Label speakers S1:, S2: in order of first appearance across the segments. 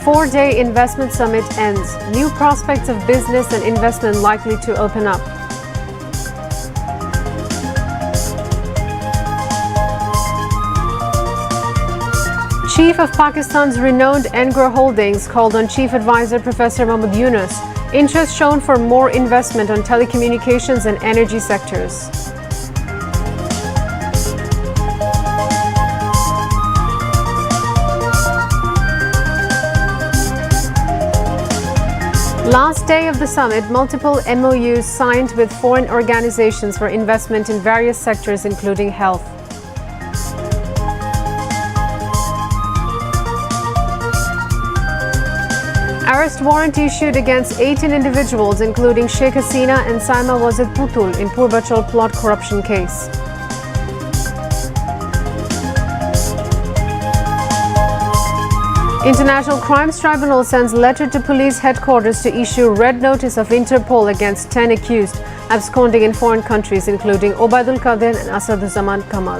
S1: 4-day investment summit ends. New prospects of business and investment likely to open up. Chief of Pakistan's renowned Engro Holdings called on Chief Advisor Professor Mohammad Yunus. Interest shown for more investment on telecommunications and energy sectors. Last day of the summit, multiple MOUs signed with foreign organizations for investment in various sectors including health. Arrest warrant issued against 18 individuals including Sheikh Hasina and Saima Wazid Putul in Purbachal plot corruption case. International Crimes Tribunal sends letter to police headquarters to issue red notice of Interpol against 10 accused absconding in foreign countries including Obaidul Qadir and Asaduzzaman Kamal.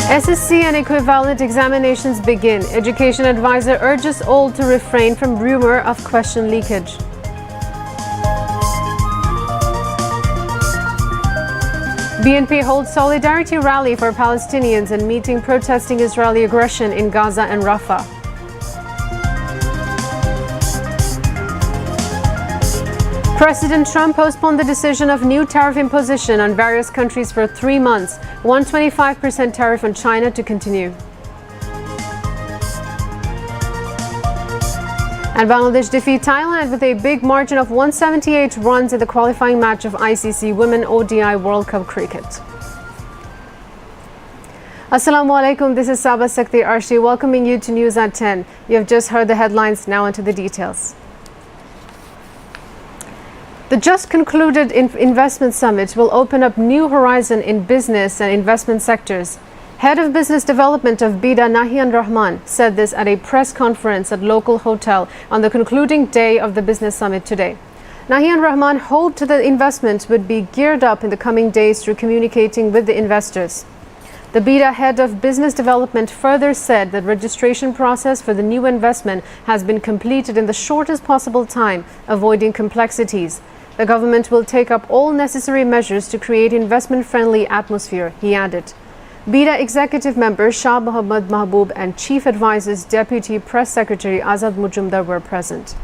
S1: SSC and equivalent examinations begin. Education advisor urges all to refrain from rumor of question leakage. BNP holds solidarity rally for Palestinians and meeting protesting Israeli aggression in Gaza and Rafah. President Trump postponed the decision of new tariff imposition on various countries for 3 months. 125% tariff on China to continue. And Bangladesh defeat Thailand with a big margin of 178 runs in the qualifying match of ICC Women ODI World Cup Cricket. Assalamu alaikum, this is Sabah Sakti Arshi welcoming you to News at 10. You have just heard the headlines, now into the details. The just concluded investment summit will open up new horizon in business and investment sectors. Head of Business Development of BIDA Nahian Rahman said this at a press conference at local hotel on the concluding day of the business summit today. Nahian Rahman hoped the investment would be geared up in the coming days through communicating with the investors. The BIDA head of business development further said that registration process for the new investment has been completed in the shortest possible time, avoiding complexities. The government will take up all necessary measures to create investment-friendly atmosphere, he added. BIDA executive member Shah Mohammad Mahbub and Chief Advisor's Deputy Press Secretary Azad Mujumdar were present.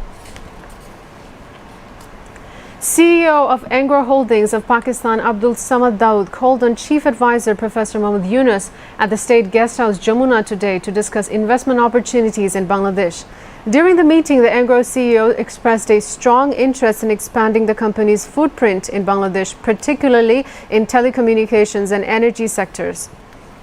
S1: CEO of Engro Holdings of Pakistan Abdul Samad Dawood called on Chief Advisor Professor Mohammad Yunus at the State Guest House Jamuna today to discuss investment opportunities in Bangladesh. During the meeting, the Engro CEO expressed a strong interest in expanding the company's footprint in Bangladesh, particularly in telecommunications and energy sectors.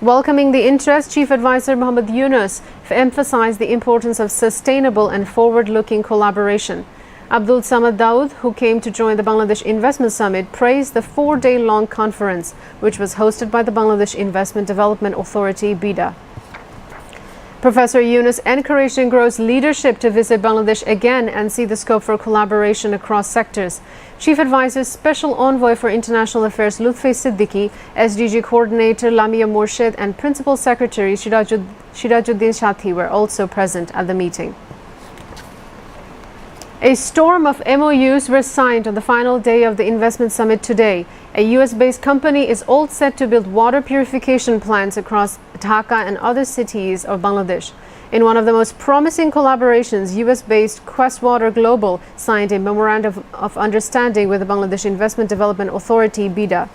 S1: Welcoming the interest, Chief Advisor Mohammad Yunus emphasized the importance of sustainable and forward-looking collaboration. Abdul Samad Dawood, who came to join the Bangladesh Investment Summit, praised the 4-day-long conference, which was hosted by the Bangladesh Investment Development Authority, BIDA. Professor Yunus encouraged Engro's leadership to visit Bangladesh again and see the scope for collaboration across sectors. Chief Advisor Special Envoy for International Affairs Lutfi Siddiqui, SDG Coordinator Lamia Morshid and Principal Secretary Shirajuddin Shathi were also present at the meeting. A storm of MOUs were signed on the final day of the investment summit today. A US-based company is all set to build water purification plants across Dhaka and other cities of Bangladesh. In one of the most promising collaborations, US-based Quest Water Global signed a memorandum of understanding with the Bangladesh Investment Development Authority, BIDA.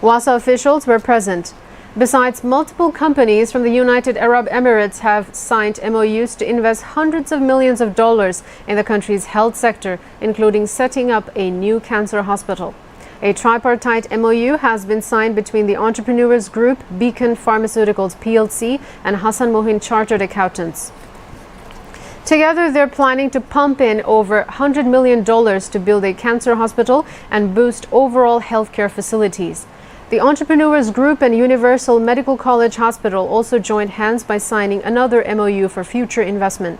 S1: WASA officials were present. Besides, multiple companies from the United Arab Emirates have signed MOUs to invest hundreds of millions of dollars in the country's health sector, including setting up a new cancer hospital. A tripartite MOU has been signed between the Entrepreneurs Group, Beacon Pharmaceuticals PLC, and Hassan Mohin Chartered Accountants. Together, they're planning to pump in over $100 million to build a cancer hospital and boost overall healthcare facilities. The Entrepreneurs Group and Universal Medical College Hospital also joined hands by signing another MOU for future investment.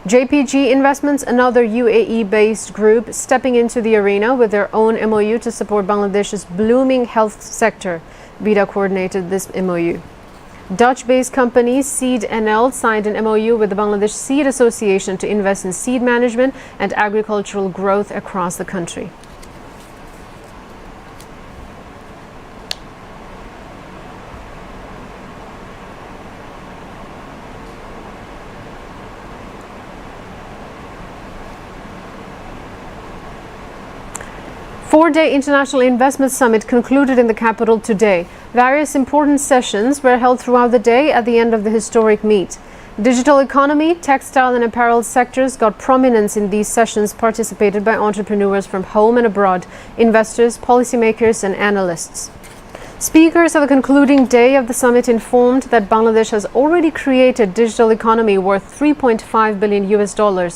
S1: JPG Investments, another UAE-based group, stepping into the arena with their own MOU to support Bangladesh's blooming health sector. BIDA coordinated this MOU. Dutch-based company Seed NL signed an MOU with the Bangladesh Seed Association to invest in seed management and agricultural growth across the country. Four-day International Investment Summit concluded in the capital today. Various important sessions were held throughout the day at the end of the historic meet. Digital economy, textile and apparel sectors got prominence in these sessions participated by entrepreneurs from home and abroad, investors, policymakers and analysts. Speakers of the concluding day of the summit informed that Bangladesh has already created digital economy worth $3.5 billion.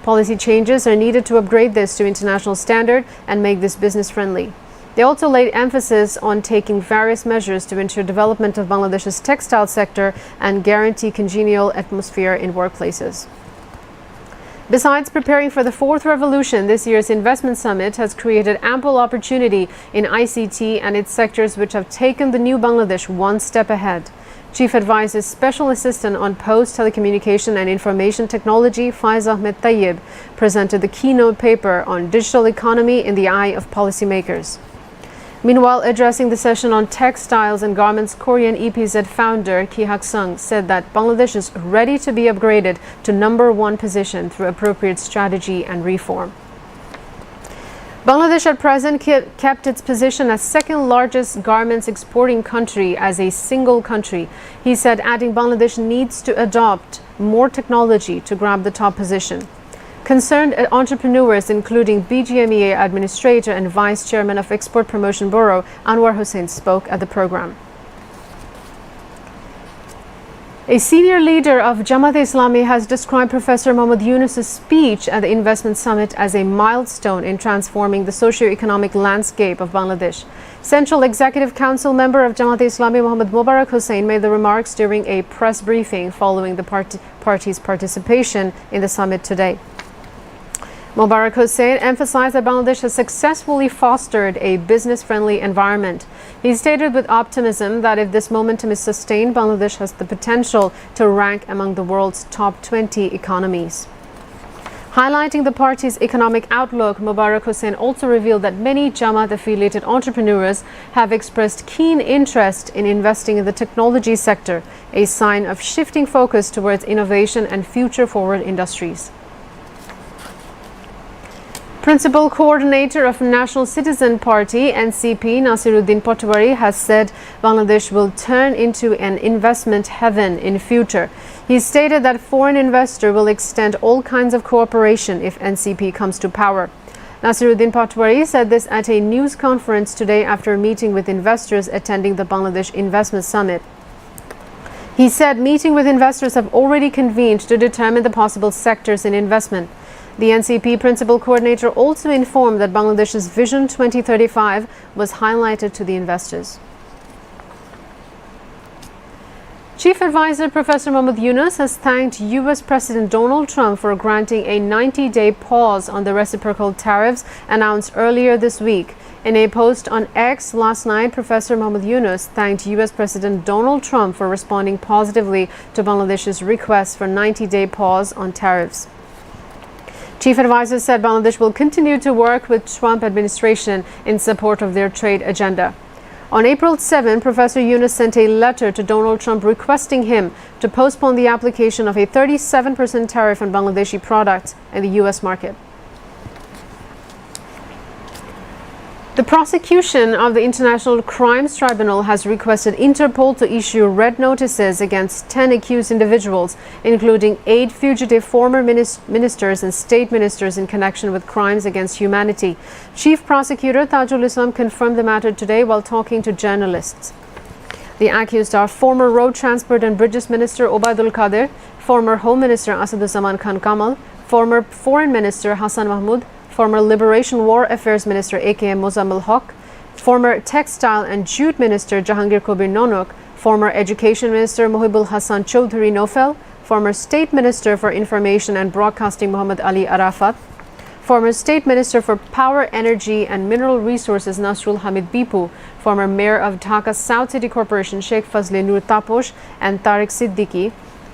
S1: Policy changes are needed to upgrade this to international standard and make this business friendly. They also laid emphasis on taking various measures to ensure development of Bangladesh's textile sector and guarantee congenial atmosphere in workplaces. Besides preparing for the fourth revolution, this year's investment summit has created ample opportunity in ICT and its sectors which have taken the new Bangladesh one step ahead. Chief Advisor's Special Assistant on Post, Telecommunication and Information Technology, Faiz Ahmed Tayyib, presented the keynote paper on digital economy in the eye of policymakers. Meanwhile, addressing the session on textiles and garments, Korean EPZ founder Ki Hak-sung said that Bangladesh is ready to be upgraded to #1 position through appropriate strategy and reform. Bangladesh at present kept its position as second largest garments exporting country as a single country. He said, adding Bangladesh needs to adopt more technology to grab the top position. Concerned entrepreneurs, including BGMEA Administrator and Vice Chairman of Export Promotion Bureau, Anwar Hussain, spoke at the program. A senior leader of Jamaat-e-Islami has described Professor Mohammad Yunus's speech at the Investment Summit as a milestone in transforming the socio-economic landscape of Bangladesh. Central Executive Council member of Jamaat-e-Islami Mohammad Mubarak Hussain made the remarks during a press briefing following the party's participation in the summit today. Mubarak Hussain emphasized that Bangladesh has successfully fostered a business-friendly environment. He stated with optimism that if this momentum is sustained, Bangladesh has the potential to rank among the world's top 20 economies. Highlighting the party's economic outlook, Mubarak Hussain also revealed that many Jamaat-affiliated entrepreneurs have expressed keen interest in investing in the technology sector, a sign of shifting focus towards innovation and future-forward industries. Principal Coordinator of National Citizen Party (NCP) Nasiruddin Patwari has said Bangladesh will turn into an investment heaven in future. He stated that foreign investor will extend all kinds of cooperation if NCP comes to power. Nasiruddin Patwari said this at a news conference today after meeting with investors attending the Bangladesh Investment Summit. He said meeting with investors have already convened to determine the possible sectors in investment. The NCP Principal Coordinator also informed that Bangladesh's Vision 2035 was highlighted to the investors. Chief Advisor Professor Mohammad Yunus has thanked U.S. President Donald Trump for granting a 90-day pause on the reciprocal tariffs announced earlier this week. In a post on X last night, Professor Mohammad Yunus thanked U.S. President Donald Trump for responding positively to Bangladesh's request for 90-day pause on tariffs. Chief Advisor said Bangladesh will continue to work with Trump administration in support of their trade agenda. On April 7, Professor Yunus sent a letter to Donald Trump requesting him to postpone the application of a 37% tariff on Bangladeshi products in the U.S. market. The prosecution of the International Crimes Tribunal has requested Interpol to issue red notices against 10 accused individuals, including 8 fugitive former ministers and state ministers in connection with crimes against humanity. Chief Prosecutor Tajul Islam confirmed the matter today while talking to journalists. The accused are former Road Transport and Bridges Minister Obaidul Qadir, former Home Minister Asaduzzaman Khan Kamal, former Foreign Minister Hassan Mahmood, former Liberation War Affairs Minister AKM Mozammel Haq, former Textile and Jute Minister Jahangir Kobir Nonok, former Education Minister Mohibul Hassan Chowdhury Nofel, former State Minister for Information and Broadcasting Muhammad Ali Arafat, former State Minister for Power, Energy and Mineral Resources Nasrul Hamid Bipu, former Mayor of Dhaka South City Corporation Sheikh Fazle Nur Taposh and Tariq Siddiqui,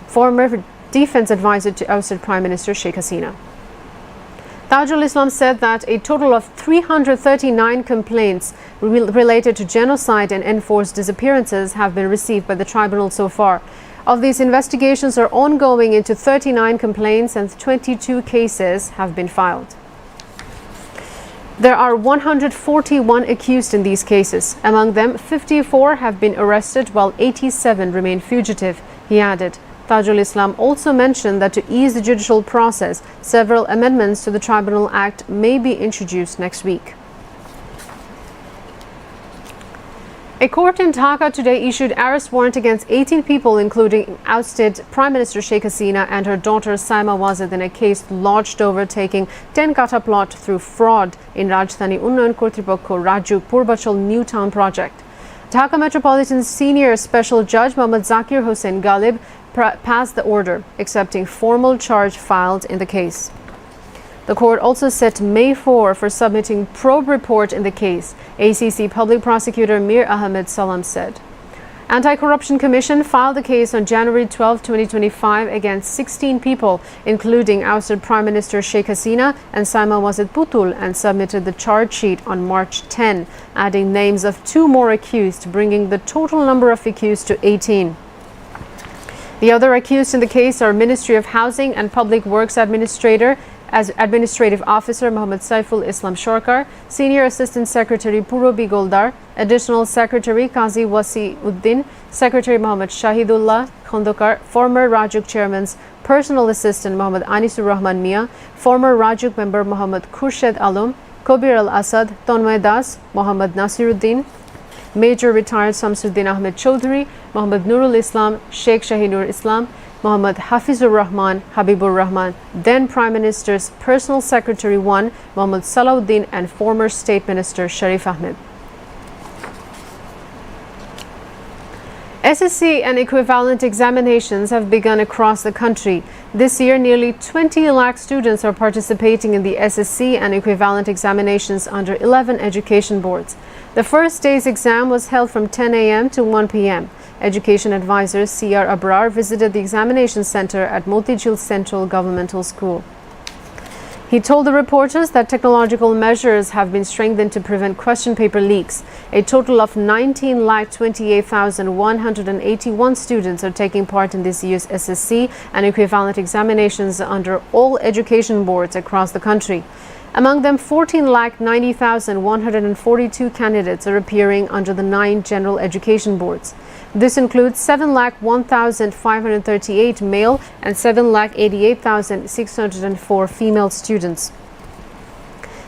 S1: former Defense Advisor to ousted Prime Minister Sheikh Hasina. Tajul Islam said that a total of 339 complaints related to genocide and enforced disappearances have been received by the tribunal so far. Of these, investigations are ongoing into 39 complaints and 22 cases have been filed. There are 141 accused in these cases. Among them, 54 have been arrested while 87 remain fugitive, he added. Tajul Islam also mentioned that to ease the judicial process, several amendments to the Tribunal Act may be introduced next week. A court in Dhaka today issued arrest warrant against 18 people, including ousted Prime Minister Sheikh Hasina and her daughter Saima Wazid, in a case lodged over taking 10 kata plot through fraud in Rajdhani Unnayan Kortripokho Raju Purbachal New Town project. Dhaka Metropolitan Senior Special Judge Mohammad Zakir Hossain Ghalib passed the order, accepting formal charge filed in the case. The court also set May 4 for submitting probe report in the case, ACC Public Prosecutor Mir Ahmed Salam said. Anti-Corruption Commission filed the case on January 12, 2025 against 16 people, including ousted Prime Minister Sheikh Hasina and Saima Wazid Putul, and submitted the charge sheet on March 10, adding names of 2 more accused, bringing the total number of accused to 18. The other accused in the case are Ministry of Housing and Public Works Administrative Officer Muhammad Saiful Islam Shorkar, Senior Assistant Secretary Purobi Goldar, Additional Secretary Qazi Wasi Uddin, Secretary Muhammad Shahidullah Khondokar, former Rajuk Chairman's Personal Assistant Muhammad Anisur Rahman Mia, former Rajuk Member Muhammad Khurshid Alum, Kobir Al-Asad, Tonmay Das, Muhammad Nasiruddin, Major Retired Samsuddin Ahmed Chaudhry, Muhammad Nurul Islam, Sheikh Shahinur Islam, Muhammad Hafizur Rahman, Habibur Rahman, then Prime Minister's Personal Secretary 1, Muhammad Salahuddin, and former State Minister Sharif Ahmed. SSC and equivalent examinations have begun across the country. This year, nearly 20 lakh students are participating in the SSC and equivalent examinations under 11 education boards. The first day's exam was held from 10 a.m. to 1 p.m. Education advisor C.R. Abrar visited the examination center at Motijil Central Governmental School. He told the reporters that technological measures have been strengthened to prevent question paper leaks. A total of 19,28,181 students are taking part in this year's SSC and equivalent examinations under all education boards across the country. Among them, 14,90,142 candidates are appearing under the 9 general education boards. This includes 7,01,538 male and 7,88,604 female students.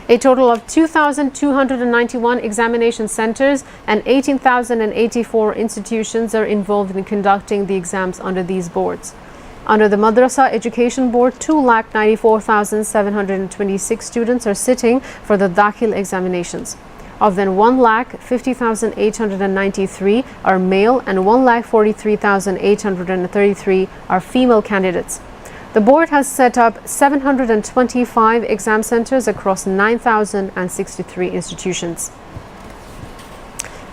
S1: A total of 2,291 examination centers and 18,084 institutions are involved in conducting the exams under these boards. Under the Madrasa Education Board, 2,94,726 students are sitting for the Dakhil examinations. Of them, 1,50,893 are male and 1,43,833 are female candidates. The board has set up 725 exam centers across 9,063 institutions.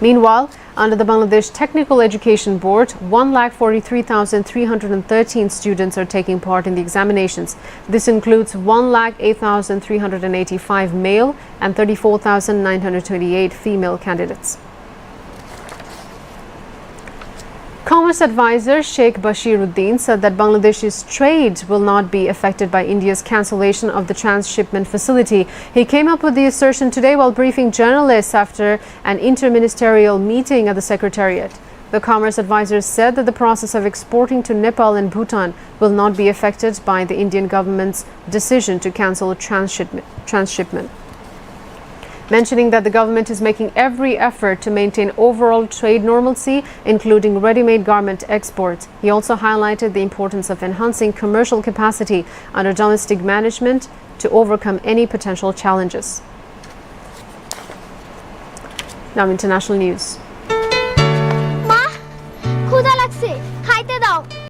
S1: Meanwhile, under the Bangladesh Technical Education Board, 1,43,313 students are taking part in the examinations. This includes 1,08,385 male and 34,928 female candidates. Commerce advisor Sheikh Bashiruddin said that Bangladesh's trade will not be affected by India's cancellation of the transshipment facility. He came up with the assertion today while briefing journalists after an interministerial meeting at the Secretariat. The commerce advisor said that the process of exporting to Nepal and Bhutan will not be affected by the Indian government's decision to cancel transshipment. Mentioning that the government is making every effort to maintain overall trade normalcy, including ready-made garment exports. He also highlighted the importance of enhancing commercial capacity under domestic management to overcome any potential challenges. Now, international news.